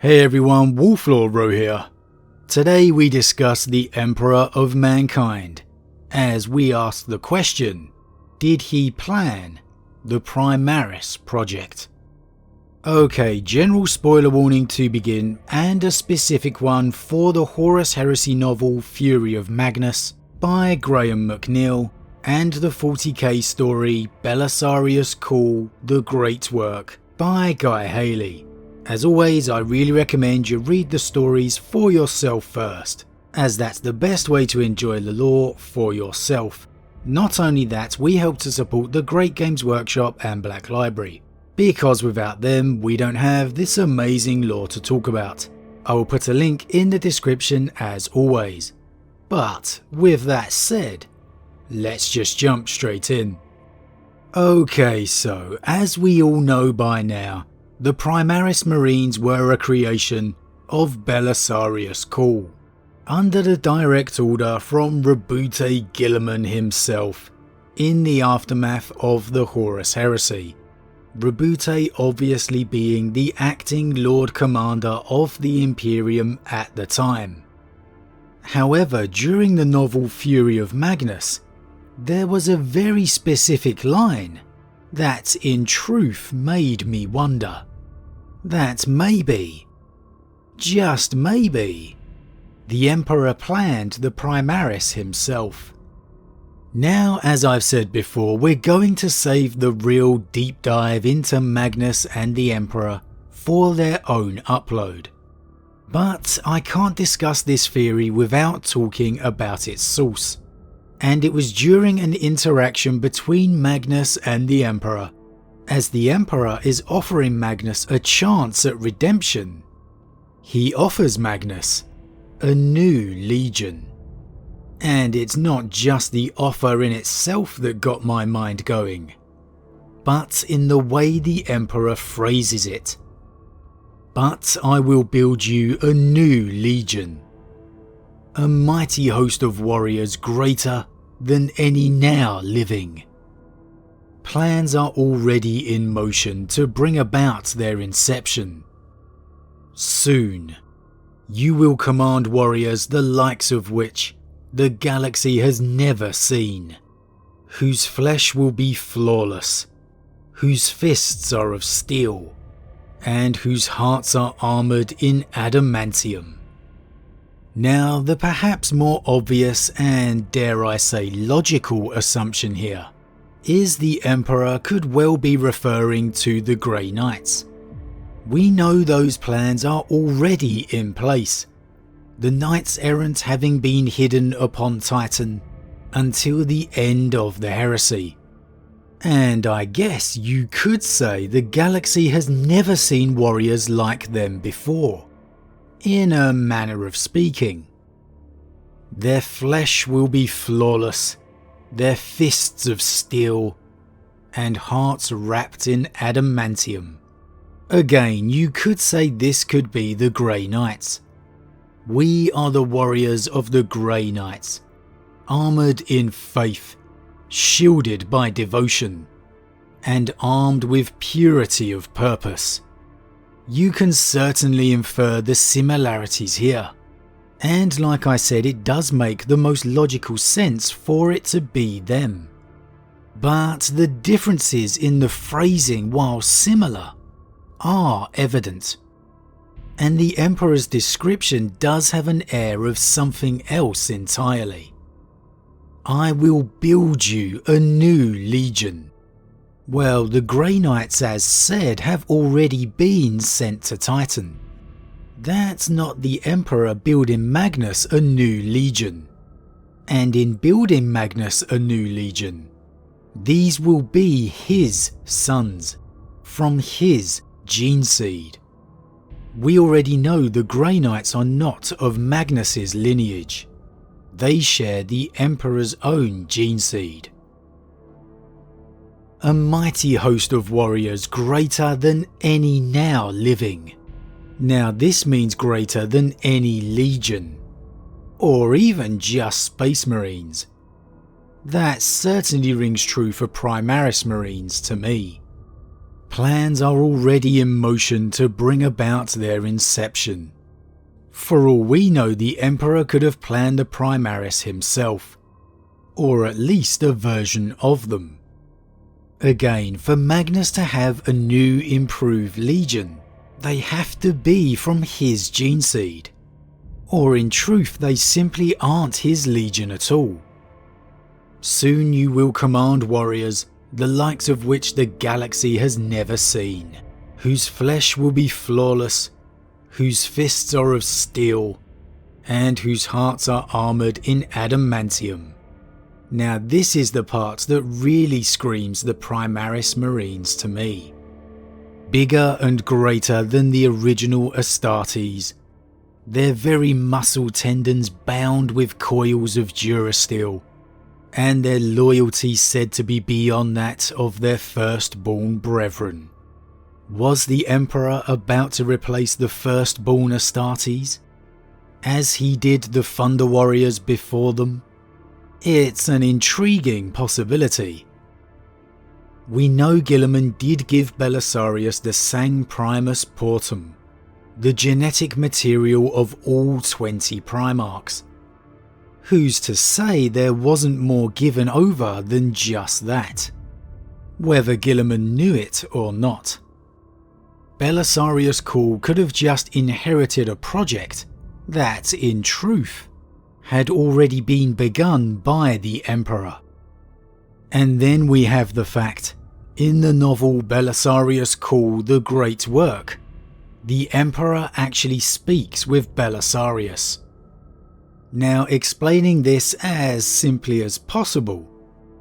Hey everyone, Wolf Lord Rho here. Today we discuss the Emperor of Mankind, as we ask the question, did he plan the Primaris project? Okay, general spoiler warning to begin, and a specific one for the Horus Heresy novel Fury of Magnus by Graham McNeill, and the 40k story Belisarius Cawl, The Great Work by Guy Haley. As always, I really recommend you read the stories for yourself first, as that's the best way to enjoy the lore for yourself. Not only that, we help to support the great Games Workshop and Black Library, because without them we don't have this amazing lore to talk about. I will put a link in the description as always. But with that said, let's just jump straight in. Okay, so as we all know by now, the Primaris Marines were a creation of Belisarius Cawl, under the direct order from Rabute Guilliman himself, in the aftermath of the Horus Heresy. Rabute obviously being the acting Lord Commander of the Imperium at the time. However, during the novel Fury of Magnus, there was a very specific line that in truth made me wonder that maybe, just maybe, the Emperor planned the Primaris himself. Now, as I've said before, we're going to save the real deep dive into Magnus and the Emperor for their own upload. But I can't discuss this theory without talking about its source. And it was during an interaction between Magnus and the Emperor, as the Emperor is offering Magnus a chance at redemption. He offers Magnus a new legion. And it's not just the offer in itself that got my mind going, but in the way the Emperor phrases it. But I will build you a new legion. A mighty host of warriors greater than any now living. Plans are already in motion to bring about their inception. Soon, you will command warriors the likes of which the galaxy has never seen, whose flesh will be flawless, whose fists are of steel, and whose hearts are armoured in adamantium. Now, the perhaps more obvious and, dare I say, logical assumption here is the Emperor could well be referring to the Grey Knights. We know those plans are already in place, the Knights Errant having been hidden upon Titan until the end of the heresy. And I guess you could say the galaxy has never seen warriors like them before, in a manner of speaking. Their flesh will be flawless, their fists of steel, and hearts wrapped in adamantium. Again, you could say this could be the Grey Knights. We are the warriors of the Grey Knights, armoured in faith, shielded by devotion, and armed with purity of purpose. You can certainly infer the similarities here, and like I said, it does make the most logical sense for it to be them. But the differences in the phrasing, while similar, are evident, and the Emperor's description does have an air of something else entirely. I will build you a new legion. Well, the Grey Knights, as said, have already been sent to Titan. That's not the Emperor building Magnus a new legion. And in building Magnus a new legion, these will be his sons, from his gene seed. We already know the Grey Knights are not of Magnus's lineage. They share the Emperor's own gene seed. A mighty host of warriors greater than any now living. Now this means greater than any legion, or even just Space Marines. That certainly rings true for Primaris Marines to me. Plans are already in motion to bring about their inception. For all we know, the Emperor could have planned the Primaris himself, or at least a version of them. Again, for Magnus to have a new improved legion, they have to be from his gene seed. Or in truth, they simply aren't his legion at all. Soon you will command warriors, the likes of which the galaxy has never seen, whose flesh will be flawless, whose fists are of steel, and whose hearts are armoured in adamantium. Now this is the part that really screams the Primaris Marines to me. Bigger and greater than the original Astartes, their very muscle tendons bound with coils of durasteel, and their loyalty said to be beyond that of their firstborn brethren. Was the Emperor about to replace the firstborn Astartes, as he did the Thunder Warriors before them? It's an intriguing possibility. We know Guilliman did give Belisarius the Sang Primus Portum, the genetic material of all 20 Primarchs. Who's to say there wasn't more given over than just that, whether Guilliman knew it or not? Belisarius Cawl could have just inherited a project that, in truth, had already been begun by the Emperor. And then we have the fact, in the novel Belisarius Cawl The Great Work, the Emperor actually speaks with Belisarius. Now, explaining this as simply as possible,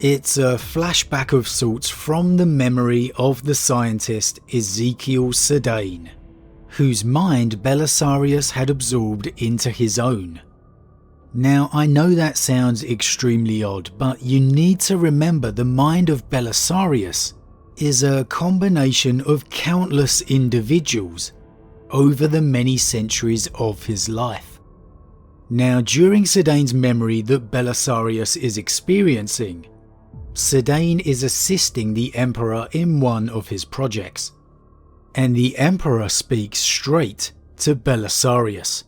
it's a flashback of sorts from the memory of the scientist Ezekiel Sedaine, whose mind Belisarius had absorbed into his own. Now, I know that sounds extremely odd, but you need to remember the mind of Belisarius is a combination of countless individuals over the many centuries of his life. Now, during Sedaine's memory that Belisarius is experiencing, Sedaine is assisting the Emperor in one of his projects, and the Emperor speaks straight to Belisarius,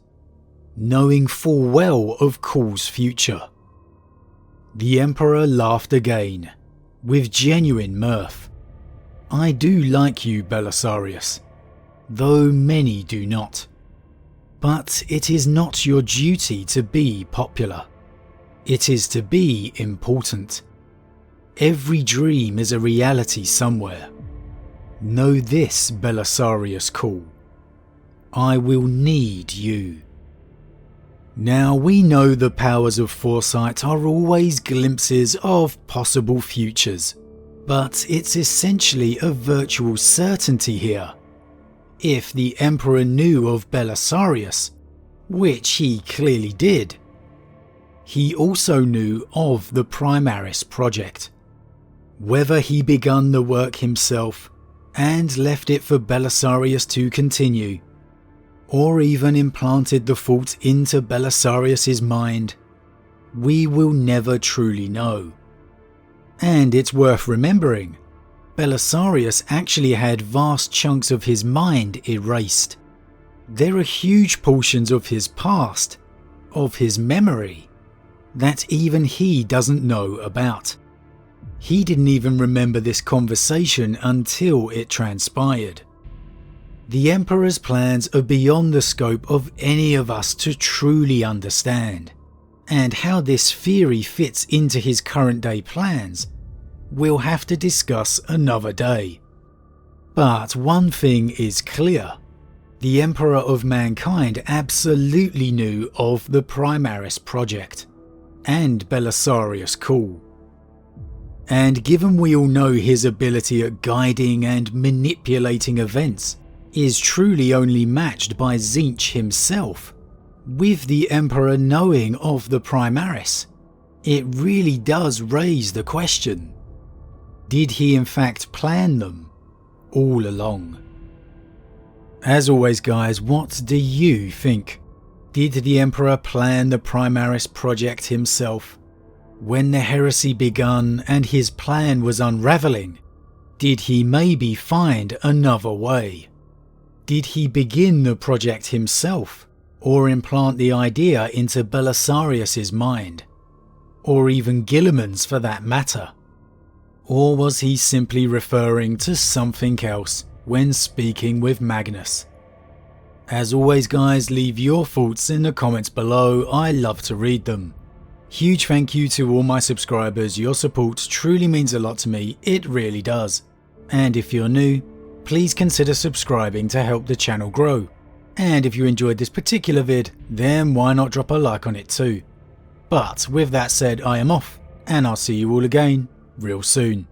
knowing full well of Cawl's future. The Emperor laughed again, with genuine mirth. I do like you, Belisarius, though many do not. But it is not your duty to be popular. It is to be important. Every dream is a reality somewhere. Know this, Belisarius Cawl. I will need you. Now, we know the powers of foresight are always glimpses of possible futures, but it's essentially a virtual certainty here. If the Emperor knew of Belisarius, which he clearly did, he also knew of the Primaris project. Whether he begun the work himself and left it for Belisarius to continue, or even implanted the fault into Belisarius's mind, we will never truly know. And it's worth remembering, Belisarius actually had vast chunks of his mind erased. There are huge portions of his past, of his memory, that even he doesn't know about. He didn't even remember this conversation until it transpired. The Emperor's plans are beyond the scope of any of us to truly understand, and how this theory fits into his current day plans we'll have to discuss another day. But one thing is clear. The Emperor of Mankind absolutely knew of the Primaris project, and Belisarius Cawl. And given we all know his ability at guiding and manipulating events is truly only matched by Tzeentch himself, with the Emperor knowing of the Primaris, it really does raise the question. Did he in fact plan them all along? As always guys, what do you think? Did the Emperor plan the Primaris project himself? When the heresy begun and his plan was unravelling, Did he maybe find another way? Did he begin the project himself, or implant the idea into Belisarius's mind? Or even Guilliman's for that matter? Or was he simply referring to something else when speaking with Magnus? As always guys, leave your thoughts in the comments below, I love to read them. Huge thank you to all my subscribers, your support truly means a lot to me, it really does. And if you're new, please consider subscribing to help the channel grow. And if you enjoyed this particular vid, then why not drop a like on it too. But with that said, I am off, and I'll see you all again real soon.